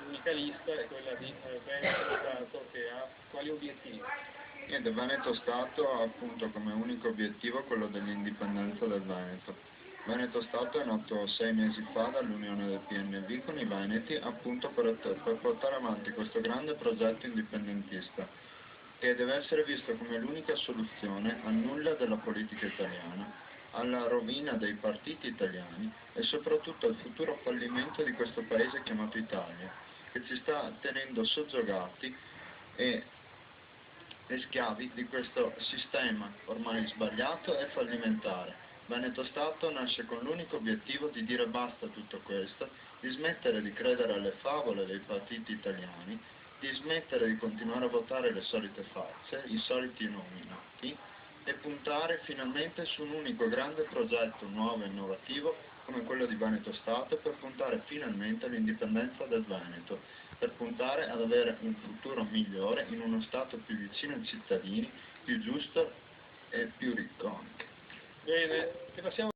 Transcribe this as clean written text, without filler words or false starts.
l'unica lista è quella di Veneto Stato, che ha quali obiettivi? Niente, Veneto Stato ha appunto come unico obiettivo quello dell'indipendenza del Veneto. Veneto Stato è nato 6 mesi fa dall'unione del PNV con i Veneti appunto per portare avanti questo grande progetto indipendentista, che deve essere visto come l'unica soluzione al nulla della politica italiana, alla rovina dei partiti italiani e soprattutto al futuro fallimento di questo paese chiamato Italia, che ci sta tenendo soggiogati e schiavi di questo sistema ormai sbagliato e fallimentare. Veneto Stato nasce con l'unico obiettivo di dire basta a tutto questo, di smettere di credere alle favole dei partiti italiani, di smettere di continuare a votare le solite facce, i soliti nominati, e puntare finalmente su un unico grande progetto nuovo e innovativo come quello di Veneto Stato, per puntare finalmente all'indipendenza del Veneto, per puntare ad avere un futuro migliore in uno Stato più vicino ai cittadini, più giusto e più ricco anche. Bene, che passiamo